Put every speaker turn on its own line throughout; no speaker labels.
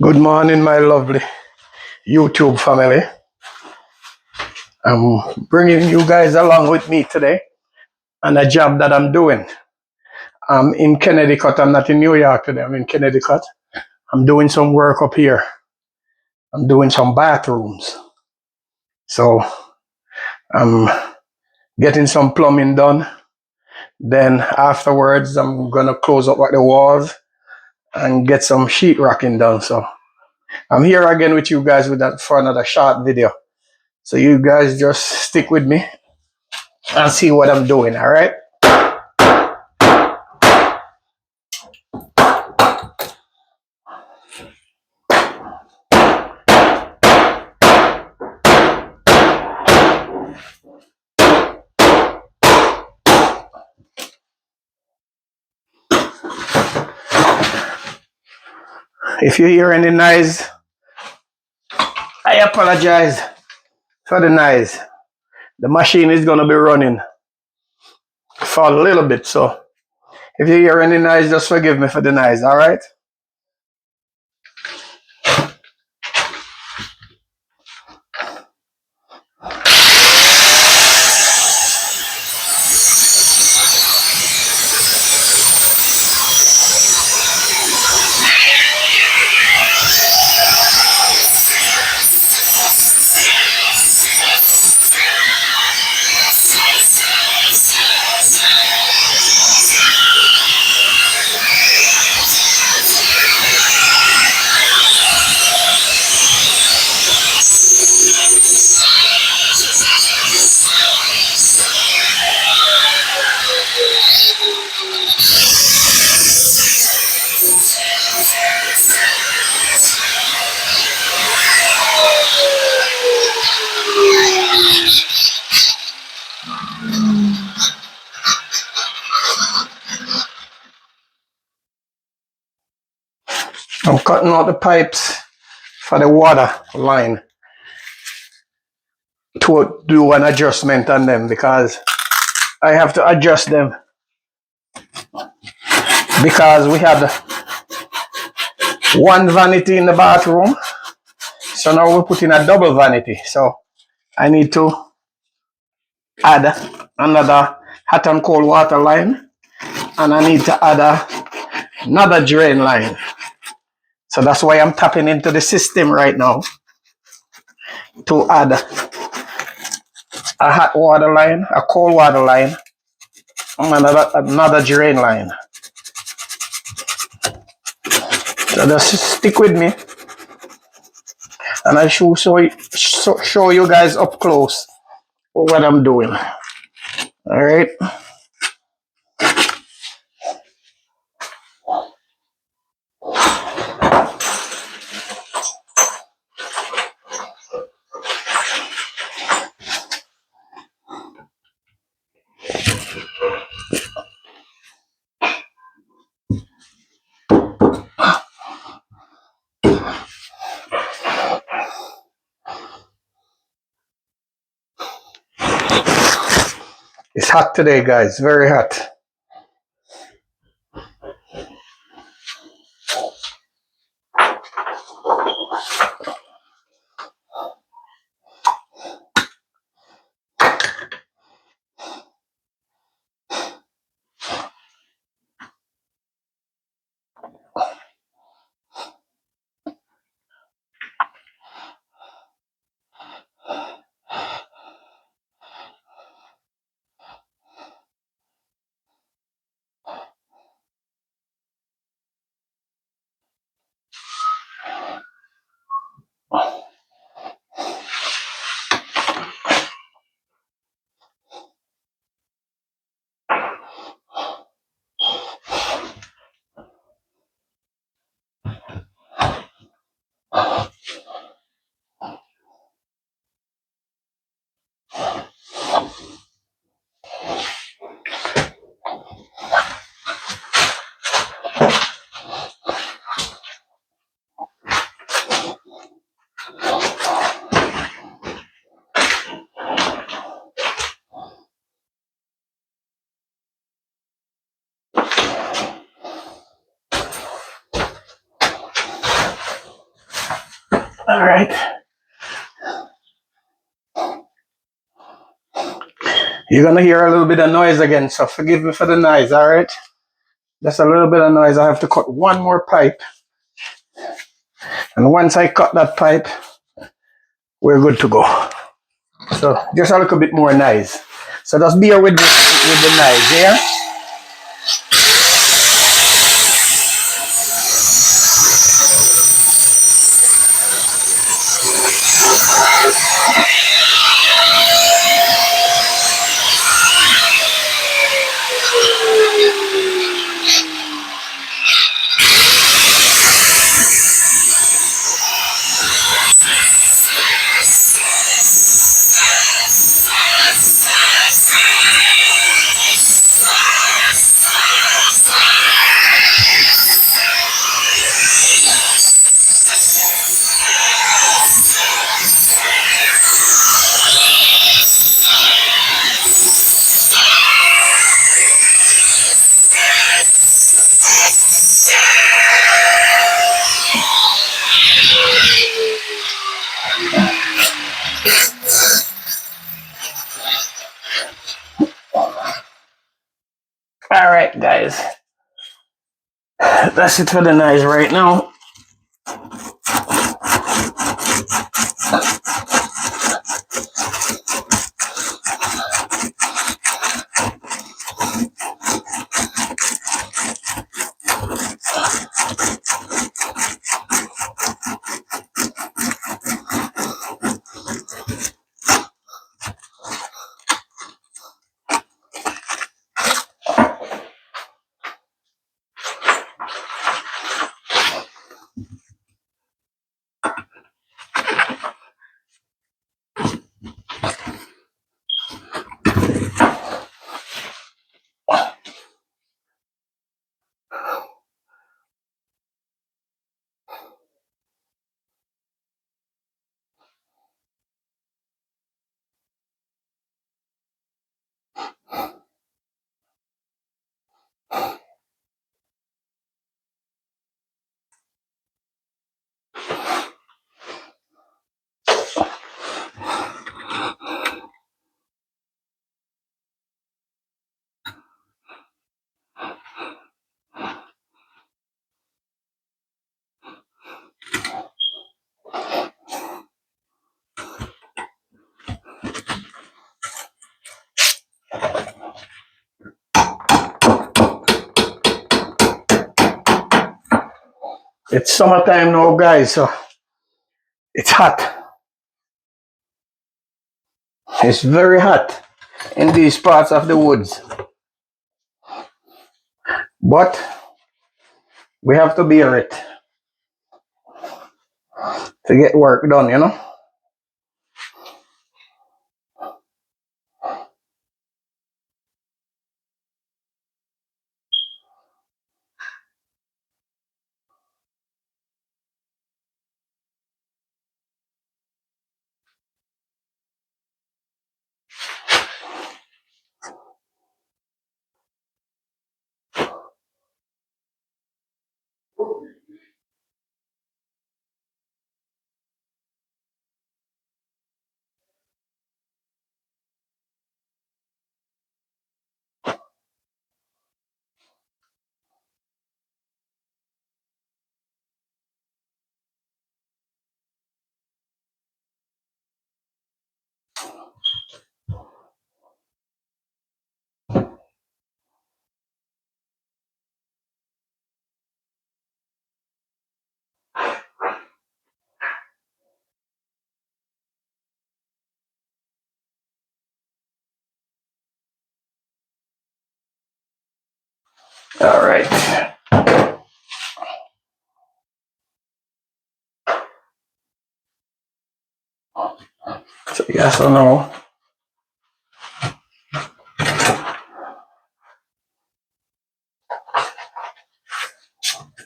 Good morning, my lovely YouTube family. I'm bringing you guys along with me today on a job that I'm doing. I'm in Connecticut. I'm not in New York today. I'm in Connecticut. I'm doing some work up here. I'm doing some bathrooms. So I'm getting some plumbing done. Then afterwards, I'm going to close up the walls and get some sheetrocking done. So I'm here again with you guys for another short video. So you guys just stick with me and see what I'm doing, all right? If you hear any noise, I apologize for the noise. The machine is going to be running for a little bit, so if you hear any noise, just forgive me for the noise, all right? I'm cutting out the pipes for the water line to do an adjustment on them because I have to adjust them because we have one vanity in the bathroom. So now we're putting a double vanity. So I need to add another hot and cold water line, and I need to add another drain line. So that's why I'm tapping into the system right now to add a hot water line, a cold water line, and another drain line. So just stick with me, and I should show you guys up close what I'm doing. All right. It's hot today, guys. Very hot. All right. You're gonna hear a little bit of noise again, so forgive me for the noise, all right? Just a little bit of noise. I have to cut one more pipe. And once I cut that pipe, we're good to go. So just a little bit more noise. So just bear with the noise here. All right, guys. That's it for the noise right now. It's summertime now, guys, so it's hot. It's very hot in these parts of the woods. But we have to bear it to get work done, you know? All right. So yes or no?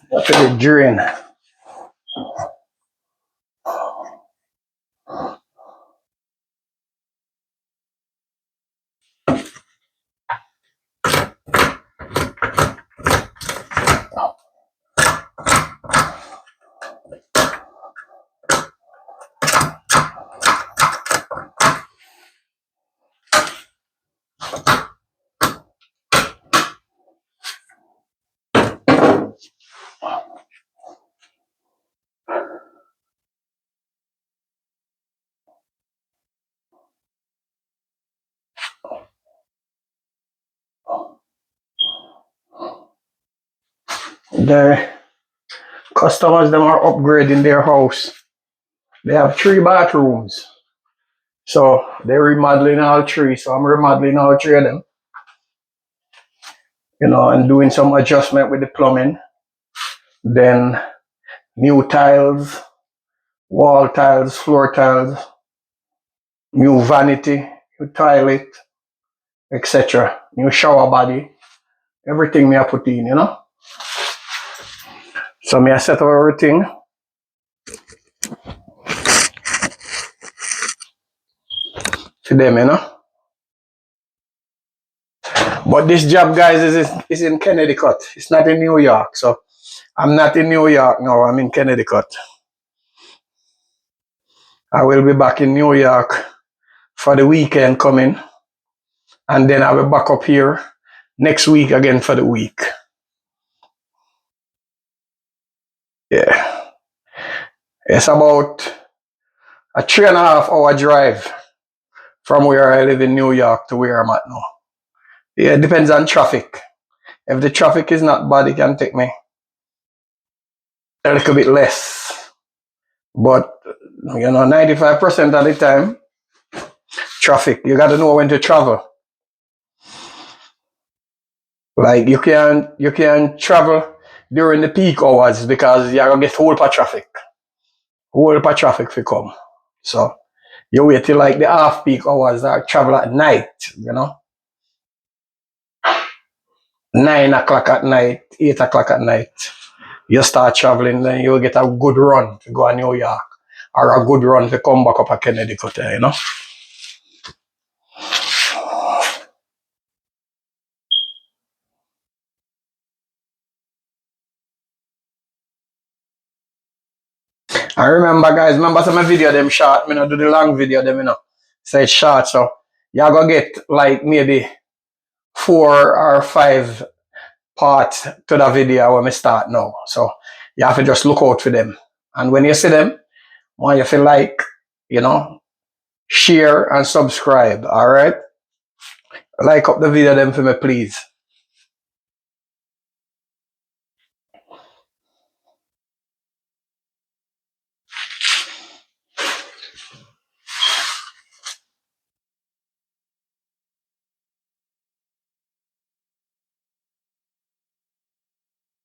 What did it drain? The customers them are upgrading their house. They have 3 bathrooms. So they're remodeling all 3. So I'm remodeling all 3 of them. And doing some adjustment with the plumbing. Then new tiles, wall tiles, floor tiles, new vanity, new toilet, etc. New shower body. Everything me I put in. So me I set up everything. To them. But this job, guys, is in Connecticut. It's not in New York. So I'm not in New York now. I'm in Connecticut. I will be back in New York for the weekend coming. And then I'll be back up here next week again for the week. Yeah. It's about a 3.5 hour drive from where I live in New York to where I'm at now. Yeah, it depends on traffic. If the traffic is not bad, it can take me a little bit less. But 95% of the time, traffic. You got to know when to travel. Like you can travel during the peak hours because you're gonna get whole pa traffic. Whole pa traffic will come. So you wait till like the half peak hours or travel at night, 9 o'clock at night, 8 o'clock at night. You start traveling, then you'll get a good run to go to New York. Or a good run to come back up to Connecticut. I remember, guys, remember some video them short, me not do the long video them, So it's short, so you're gonna get like maybe 4 or 5 parts to the video when we start now. So you have to just look out for them. And when you see them, want you feel like, share and subscribe, alright? Like up the video them for me, please.